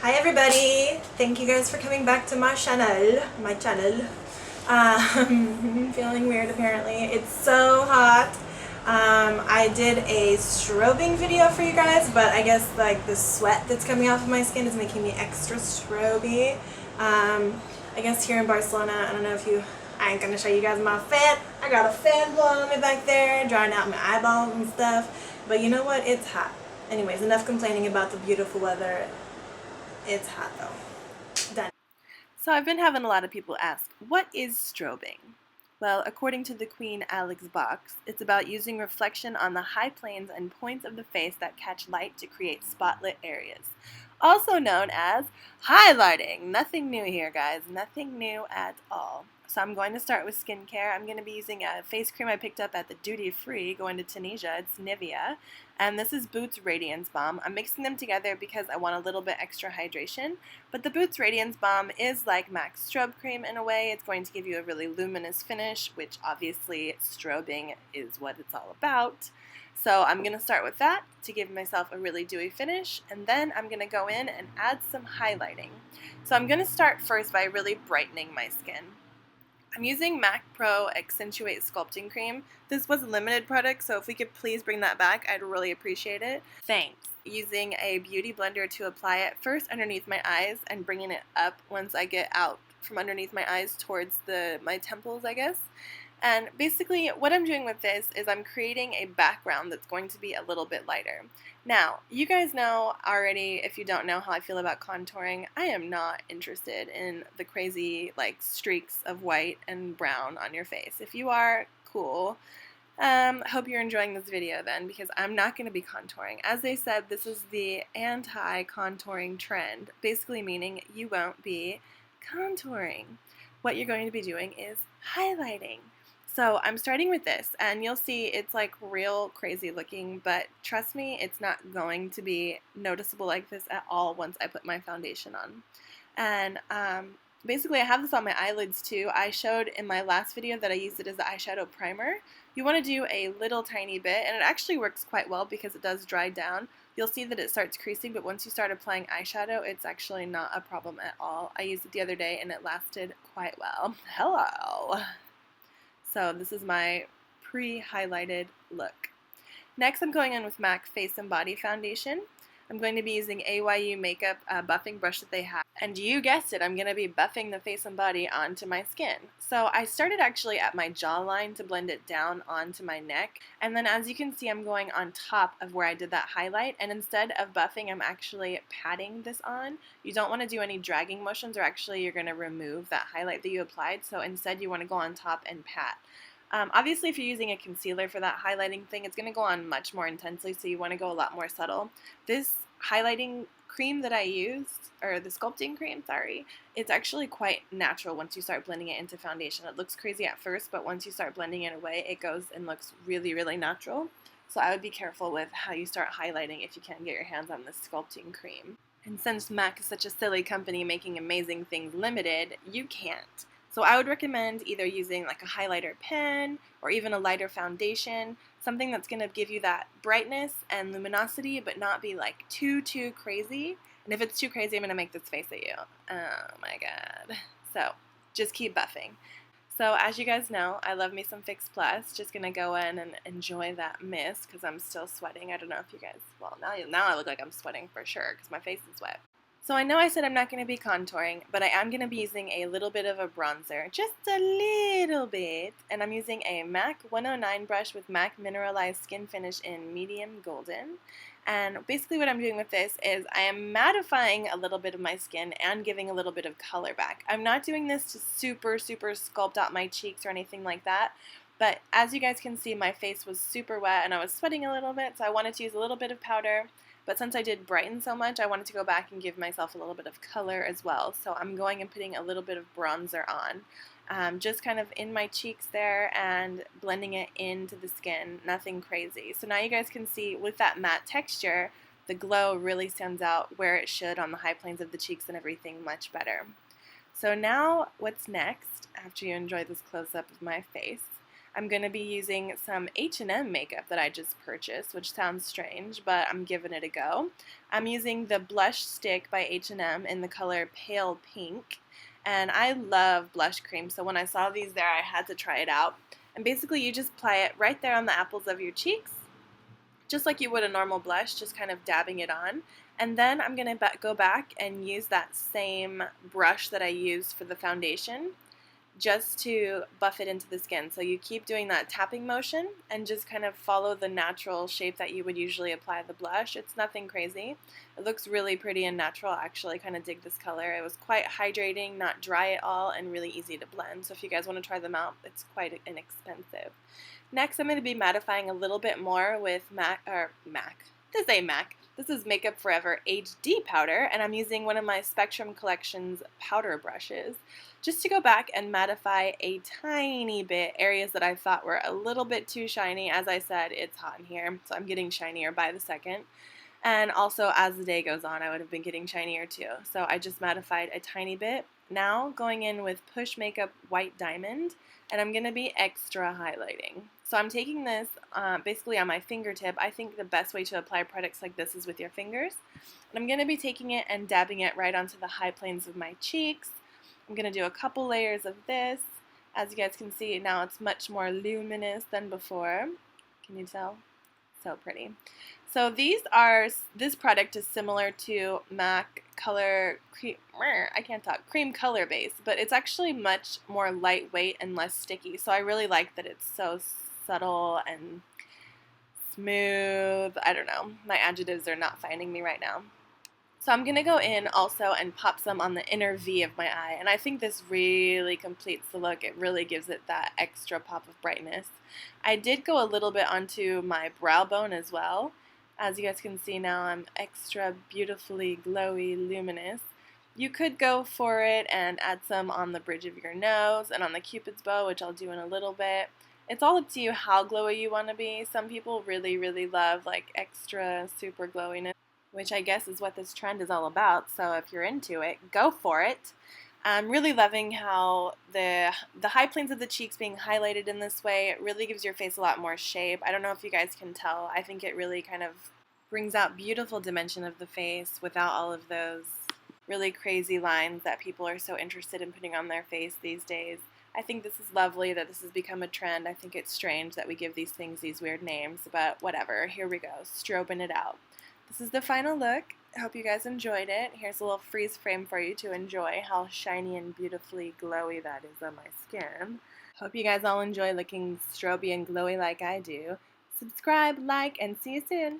Hi everybody! Thank you guys for coming back to my channel. I'm feeling weird apparently. It's so hot. I did a strobing video for you guys, but I guess like the sweat that's coming off of my skin is making me extra stroby. I guess here in Barcelona, I don't know if you, I ain't gonna show you guys my fan. I got a fan blowing on me back there, drying out my eyeballs and stuff. But you know what? It's hot. Anyways, enough complaining about the beautiful weather. It's hot though. Done. So I've been having a lot of people ask, what is strobing? Well, according to the Queen Alex box, it's about using reflection on the high planes and points of the face that catch light to create spotlit areas. Also known as highlighting. Nothing new here, guys. Nothing new at all. So I'm going to start with skincare. I'm going to be using a face cream I picked up at the duty free going to Tunisia. It's NIVEA. And this is Boots Radiance Balm. I'm mixing them together because I want a little bit extra hydration. But the Boots Radiance Balm is like MAC's strobe cream in a way. It's going to give you a really luminous finish, which obviously strobing is what it's all about. So I'm going to start with that to give myself a really dewy finish, and then I'm going to go in and add some highlighting. So I'm going to start first by really brightening my skin. I'm using MAC Pro Accentuate Sculpting Cream. This was a limited product, so if we could please bring that back, I'd really appreciate it. Thanks. Using a beauty blender to apply it first underneath my eyes and bringing it up once I get out from underneath my eyes towards my temples, I guess. And basically what I'm doing with this is I'm creating a background that's going to be a little bit lighter. Now, you guys know already, if you don't know how I feel about contouring, I am not interested in the crazy like streaks of white and brown on your face. If you are, cool. Hope you're enjoying this video then, because I'm not going to be contouring. As they said, this is the anti-contouring trend, basically meaning you won't be contouring. What you're going to be doing is highlighting. So I'm starting with this, and you'll see it's like real crazy looking, but trust me, it's not going to be noticeable like this at all once I put my foundation on. And basically I have this on my eyelids too. I showed in my last video that I used it as the eyeshadow primer. You want to do a little tiny bit, and it actually works quite well because it does dry down. You'll see that it starts creasing, but once you start applying eyeshadow, it's actually not a problem at all. I used it the other day and it lasted quite well. Hello! So this is my pre-highlighted look. Next I'm going in with MAC Face and Body Foundation. I'm going to be using AYU Makeup buffing brush that they have. And you guessed it, I'm going to be buffing the face and body onto my skin. So I started actually at my jawline to blend it down onto my neck. And then as you can see, I'm going on top of where I did that highlight. And instead of buffing, I'm actually patting this on. You don't want to do any dragging motions, or actually you're going to remove that highlight that you applied. So instead you want to go on top and pat. Obviously, if you're using a concealer for that highlighting thing, it's going to go on much more intensely, so you want to go a lot more subtle. This highlighting cream that I used, or the sculpting cream, sorry, it's actually quite natural once you start blending it into foundation. It looks crazy at first, but once you start blending it away, it goes and looks really, really natural. So I would be careful with how you start highlighting if you can't get your hands on this sculpting cream. And since MAC is such a silly company making amazing things limited, you can't. So I would recommend either using like a highlighter pen or even a lighter foundation, something that's going to give you that brightness and luminosity but not be like too crazy. And if it's too crazy, I'm going to make this face at you. Oh my god. So just keep buffing. So as you guys know, I love me some Fix Plus. Just going to go in and enjoy that mist because I'm still sweating. I don't know if you guys, well now I look like I'm sweating for sure because my face is wet. So I know I said I'm not going to be contouring, but I am going to be using a little bit of a bronzer, just a little bit, and I'm using a MAC 109 brush with MAC Mineralize Skinfinish in medium golden. And basically what I'm doing with this is I am mattifying a little bit of my skin and giving a little bit of color back. I'm not doing this to super sculpt out my cheeks or anything like that, but as you guys can see, my face was super wet and I was sweating a little bit, so I wanted to use a little bit of powder. But since I did brighten so much, I wanted to go back and give myself a little bit of color as well. So I'm going and putting a little bit of bronzer on, just kind of in my cheeks there and blending it into the skin, nothing crazy. So now you guys can see with that matte texture, the glow really stands out where it should on the high planes of the cheeks and everything much better. So now what's next, after you enjoy this close-up of my face, I'm going to be using some H&M makeup that I just purchased, which sounds strange, but I'm giving it a go. I'm using the blush stick by H&M in the color Pale Pink, and I love blush cream, so when I saw these there, I had to try it out. And basically you just apply it right there on the apples of your cheeks, just like you would a normal blush, just kind of dabbing it on. And then I'm going to go back and use that same brush that I used for the foundation just to buff it into the skin. So you keep doing that tapping motion and just kind of follow the natural shape that you would usually apply the blush. It's nothing crazy. It looks really pretty and natural. I actually kind of dig this color. It was quite hydrating, not dry at all, and really easy to blend. So if you guys want to try them out, it's quite inexpensive. Next, I'm going to be mattifying a little bit more with This is Makeup Forever HD Powder, and I'm using one of my Spectrum Collection's powder brushes just to go back and mattify a tiny bit areas that I thought were a little bit too shiny. As I said, it's hot in here, so I'm getting shinier by the second. And also, as the day goes on, I would have been getting shinier too. So I just mattified a tiny bit. Now, going in with Push Makeup White Diamond, and I'm going to be extra highlighting. So I'm taking this basically on my fingertip. I think the best way to apply products like this is with your fingers. And I'm going to be taking it and dabbing it right onto the high planes of my cheeks. I'm going to do a couple layers of this. As you guys can see, now it's much more luminous than before. Can you tell? So pretty. So this product is similar to MAC Color Cream Color Base, but it's actually much more lightweight and less sticky. So I really like that it's so subtle and smooth. I don't know. My adjectives are not finding me right now. So I'm going to go in also and pop some on the inner V of my eye, and I think this really completes the look. It really gives it that extra pop of brightness. I did go a little bit onto my brow bone as well. As you guys can see now, I'm extra beautifully glowy, luminous. You could go for it and add some on the bridge of your nose and on the cupid's bow, which I'll do in a little bit. It's all up to you how glowy you want to be. Some people really, really love like extra super glowiness, which I guess is what this trend is all about. So if you're into it, go for it. I'm really loving how the high planes of the cheeks being highlighted in this way. It really gives your face a lot more shape. I don't know if you guys can tell. I think it really kind of brings out beautiful dimension of the face without all of those really crazy lines that people are so interested in putting on their face these days. I think this is lovely that this has become a trend. I think it's strange that we give these things these weird names, but whatever. Here we go, strobing it out. This is the final look. I hope you guys enjoyed it. Here's a little freeze frame for you to enjoy how shiny and beautifully glowy that is on my skin. Hope you guys all enjoy looking stroby and glowy like I do. Subscribe, like, and see you soon.